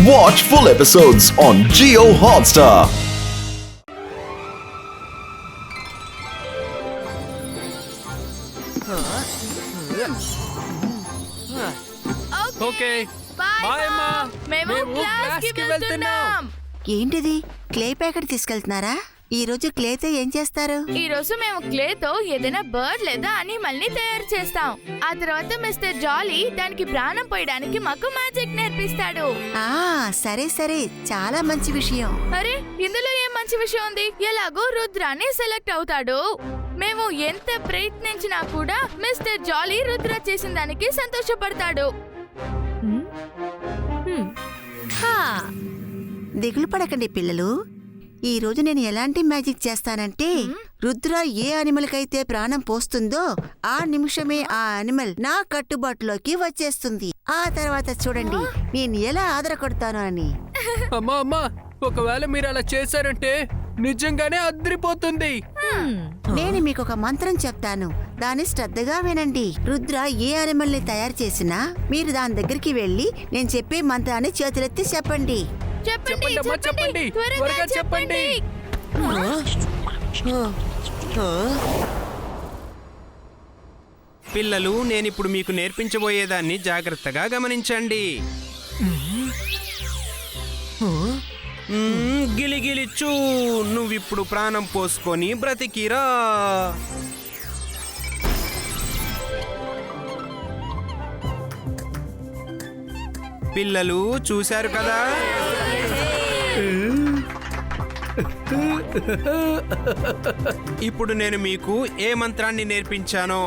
Watch full episodes on Jio Hotstar. Okay bye అమ్మా. మేము క్లాస్కి వెళ్తున్నాం. ఏంటిది క్లే ప్యాకెట్ తీసుకెళ్తున్నారా? ఈ రోజు క్లేతో ఏం చేస్తారు? ఈ రోజు మేము క్లేతో ఏదైనా బర్డ్ లేదా అనిమల్ ని తయారు చేస్తాం. ఆ తర్వాత మిస్టర్ జాలీ దానికి ప్రాణం పోయడానికి మాకు మ్యాజిక్ నేర్పిస్తాడు. సరే సరే, చాలా మంచి విషయం. అరే ఇందులో ఏం మంచి విషయం ఉంది? ఎలాగో రుద్రాన్ని సెలెక్ట్ అవుతాడు. మేము ఎంత ప్రయత్నించినా కూడా మిస్టర్ జాలీ రుద్ర చేసిన దానికి సంతోషపడతాడు. దిగులు పడకండి పిల్లలు. ఈ రోజు నేను ఎలాంటి మ్యాజిక్ చేస్తానంటే, రుద్ర ఏ అనిమల్ కైతే ప్రాణం పోస్తుందో ఆ నిమిషమే ఆ అనిమల్ నా కట్టుబాటులోకి వచ్చేస్తుంది. ఆ తర్వాత చూడండి నేను ఎలా ఆదర కొడతాను అని. అమ్మా అమ్మా, ఒకవేళ మీరు అలా చేశారంటే నిజంగానే అద్రిపోతుంది. నేను మీకు ఒక మంత్రం చెప్తాను, దాన్ని శ్రద్ధగా వినండి. రుద్ర ఏ అనిమల్ ని తయారు చేసినా మీరు దాని దగ్గరికి వెళ్లి నేను చెప్పే మంత్రాన్ని చేతులెత్తి చెప్పండి. చెప్పండి, త్వరగా చెప్పండి. పిల్లలు, నేనిప్పుడు మీకు నేర్పించబోయేదాన్ని జాగ్రత్తగా గమనించండి. గిలిగిలిచూ, నువ్విప్పుడు ప్రాణం పోసుకొని బ్రతికిరా. పిల్లలు చూశారు కదా? ఇప్పుడు నేను మీకు ఏ మంత్రాన్ని నేర్పించానో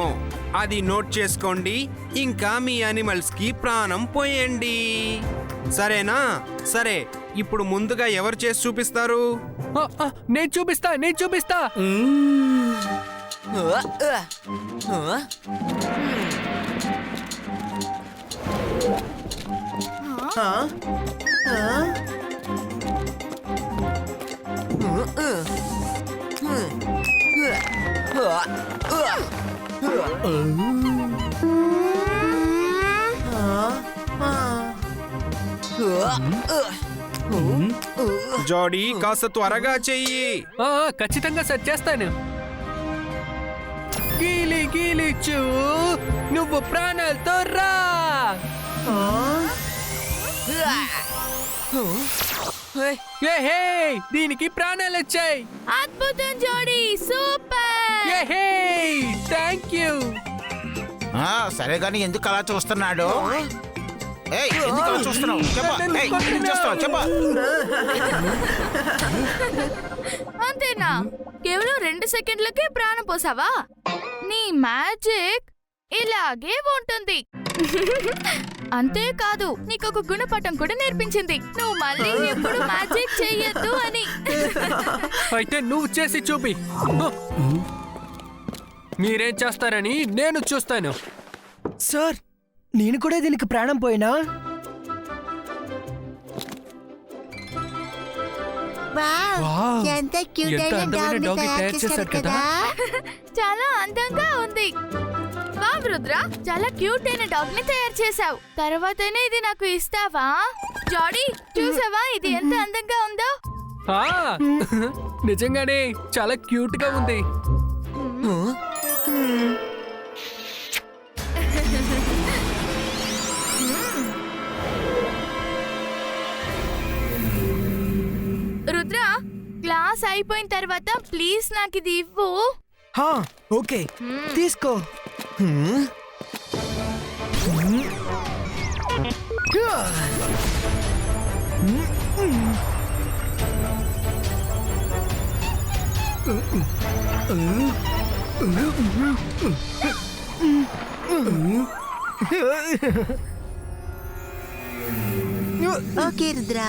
అది నోట్ చేసుకోండి. ఇంకా మీ యానిమల్స్ కి ప్రాణం పోయండి. సరేనా? సరే, ఇప్పుడు ముందుగా ఎవరు చేసి చూపిస్తారు? నేను చూపిస్తా. జోడీ, కాస్త త్వరగా చెయ్యి. ఖచ్చితంగా సెట్ చేస్తాను. గీలిచూ, నువ్వు ప్రాణాలతో రా. దీనికి ప్రాణాలు వచ్చాయి. అద్భుతం జోడీ, సూపర్. Thank you. సరే గాని ఎందుకు అలా చూస్తున్నాడు? ఎందుకు అలా చూస్తున్నావు? చెప్పా. అంతేనా? కేవలం 2 సెకండ్లకే ప్రాణం పోసావా? నీ మ్యాజిక్ ఇలాగే ఉంటుంది. అంతేకాదు, నీకొక గుణపాఠం కూడా నేర్పించింది. నువ్వు మళ్ళీ ఎప్పుడు మ్యాజిక్ చెయ్యొద్దు అని. అయితే నువ్వు చేసి చూపి. మీరేం చేస్తారని నేను చూస్తాను. సార్, నేను కూడా దీనికి ప్రాణం పోయినా? ఎంత క్యూట్ అయిన డాగ్ ని తయారు చేశారు కదా. చాలా అందంగా ఉంది. వావ్ రుద్ర, చాలా క్యూట్ అయిన డాగ్ ని తయారు చేసావు. తర్వాతనే ఇది నాకు ఇస్తావా? జాడీ, చూసావా ఇది ఎంత అందంగా ఉందో? నిజంగానే చాలా క్యూట్ గా ఉంది. రుద్ర, క్లాస్ అయిపోయిన తర్వాత ప్లీజ్ నాకు ఇది ఇవ్వు. ఓకే, తీసుకో. ఓకే రుద్ర,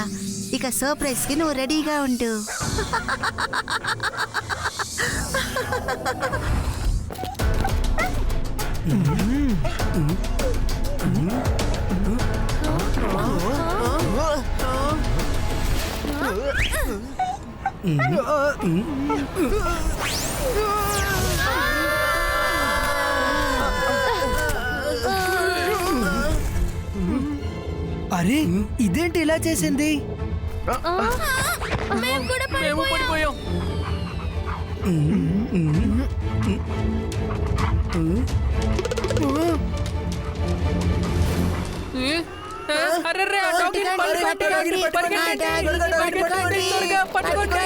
ఇక సర్ప్రైజ్ కి నువ్వు రెడీగా ఉండు. అరే ఇదేంటి ఇలా చేసింది? మేము కూడా మేము పడిపోయాం. పడిపోయాం. అరెరే, ఆ డాగీని పట్టుకోండి, పరిగెత్తండి, త్వరగా పట్టుకోండి.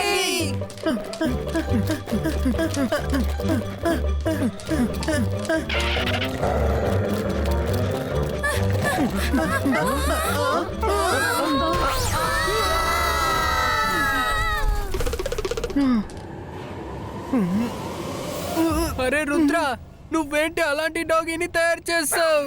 అరే రుద్ర, నువ్వేంటి అలాంటి డాగీని తయారు చేస్తావు?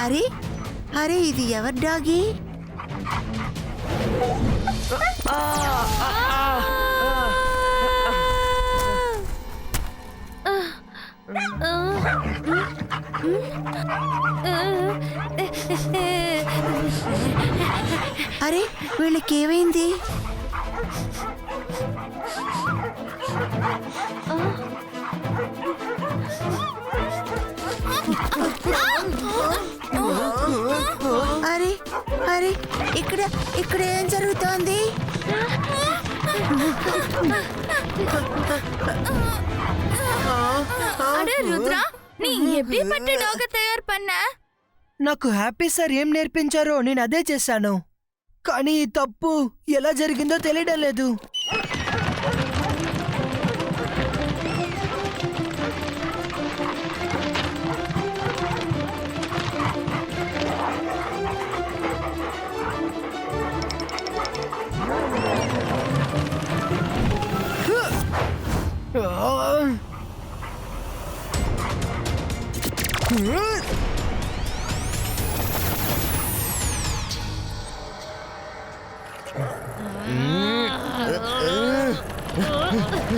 అరే అరే ఇది ఎవరి డాగి? అరే వీళ్ళకి ఏమైంది? అరే అరే ఇక్కడ ఇక్కడ ఏం జరుగుతోంది? అరే రుద్ర, நீ எப்படி பட்டு டாக தயார் பண்ண? నాకు హ్యాపీ సార్ ఏం నేర్పించారో నేను అదే చేశాను. కానీ ఈ తప్పు ఎలా జరిగిందో తెలియడం లేదు.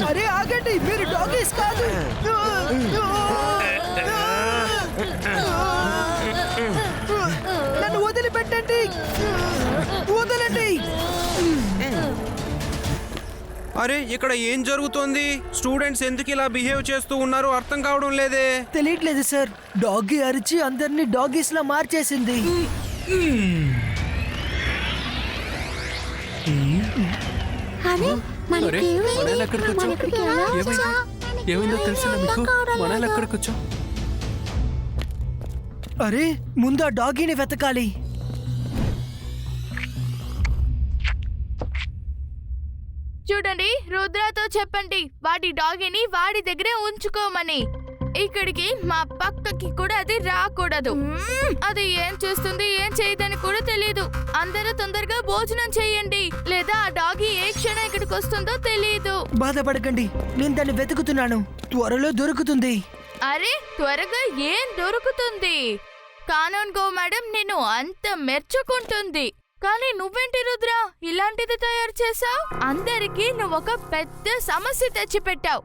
అరే ఆగండి, మీరు డాగీస్ కాదు. నన్ను వదిలిపెట్టండి, వదలండి. అరే ఇక్కడ ఏం జరుగుతోంది? స్టూడెంట్స్ ఎందుకు ఇలా బిహేవ్ చేస్తూ ఉన్నారో అర్థం కావడం లేదే. తెలియట్లేదు సార్, డాగీ అరిచి అందరినీ డాగీస్ లా మార్చేసింది. అరే, మనల్ని ఎక్కడికి వచ్చాం? ఏమైందో తెలిసిందా మీకు? మనల్ని ఎక్కడికి వచ్చాం? అరే ముందు ఆ డాగీని వెతకాలి. చూడండి, రుద్రతో చెప్పండి వాడి డాగిని వాడి దగ్గరే ఉంచుకోమని. ఇక్కడికి మా పక్కకి కూడా అది రాకూడదు. అది ఏం చేస్తుంది ఏం చేయదని కూడా తెలియదు. అందరూ తొందరగా భోజనం చేయండి, లేదా ఆ డాగి ఏ క్షణం ఇక్కడికి వస్తుందో తెలియదు. బాధపడకండి, నేను దాన్ని వెతుకుతున్నాను. త్వరలో దొరుకుతుంది. అరే త్వరగా ఏం దొరుకుతుంది? కానూన్ గో మేడం నిన్ను అంత మెచ్చుకుంటుంది. కానీ నువ్వేంటి రుద్ర ఇలాంటిది తయారు చేసావు? అందరికీ నువ్వొక పెద్ద సమస్య తెచ్చిపెట్టావు.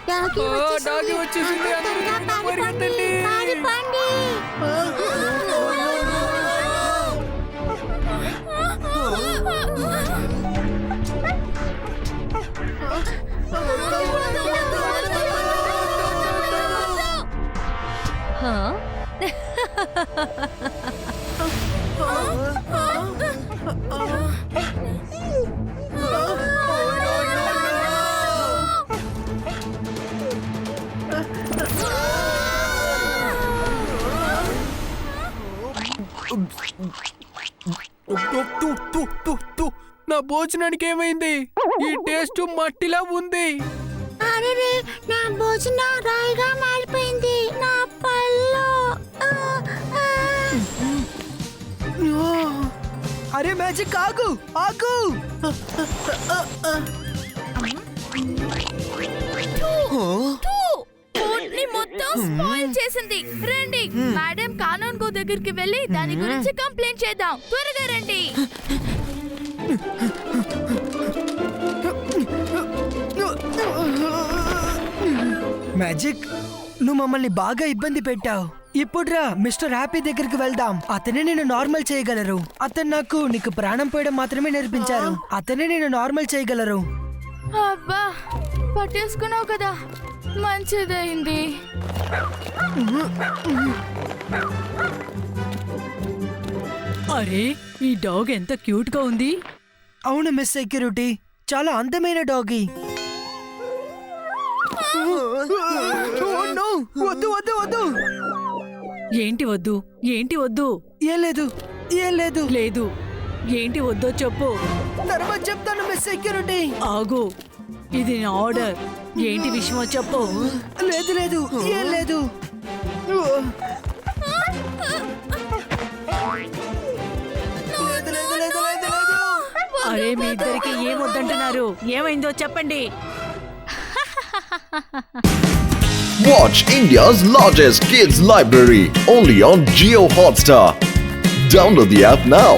డాగి వచ్చేసింది, అందరూ పరిగెత్తండి. నా భోజనానికి ఏమైంది? ఈ టేస్ట్ మట్టిలా ఉంది. అరే నా భోజనం రాయిగా మారిపోయింది. నా పళ్ళు. అరే మ్యాజిక్ ఆగు, ఆగు. మొత్తం స్పాయిల్ చేసింది. రండి మేడం, కానూన్ గో దగ్గరికి వెళ్ళి దాని గురించి కంప్లైంట్ చేద్దాం. త్వరగా రండి. మ్యాజిక్ నువ్వు మమ్మల్ని బాగా ఇబ్బంది పెట్టావు. ఇప్పుడురా మిస్టర్ హ్యాపీ దగ్గరికి వెళ్దాం. అతనే నేను నార్మల్ చేయగలరు. అతను నీకు ప్రాణం పోయడం మాత్రమే నేర్పించారు. అతనే నేను నార్మల్ చేయగలరు. అబ్బా పట్టేసుకున్నావు కదా, మంచిదైంది. అరే ఈ డాగ్ ఎంత క్యూట్ గా ఉంది. అవును మిస్ సెక్యూరిటీ, చాలా అందమైన డాగి. వద్దు వద్దు వద్దు. ఏంటి వద్దు? ఏంటి వద్దు? ఏం లేదు, ఏం లేదు. లేదు, ఏంటి వద్దో చెప్పు. తర్వాత చెప్తాను మిస్ సెక్యూరిటీ. ఆగు, ఇది నా ఆర్డర్. ఏంటి విషయమో చెప్పు. లేదు లేదు, ఏం లేదు. అరే మీ ఇద్దరికి ఏమొద్దంటున్నారు? ఏమైందో చెప్పండి. Watch India's largest kids library only on Jio Hotstar. Download the app now.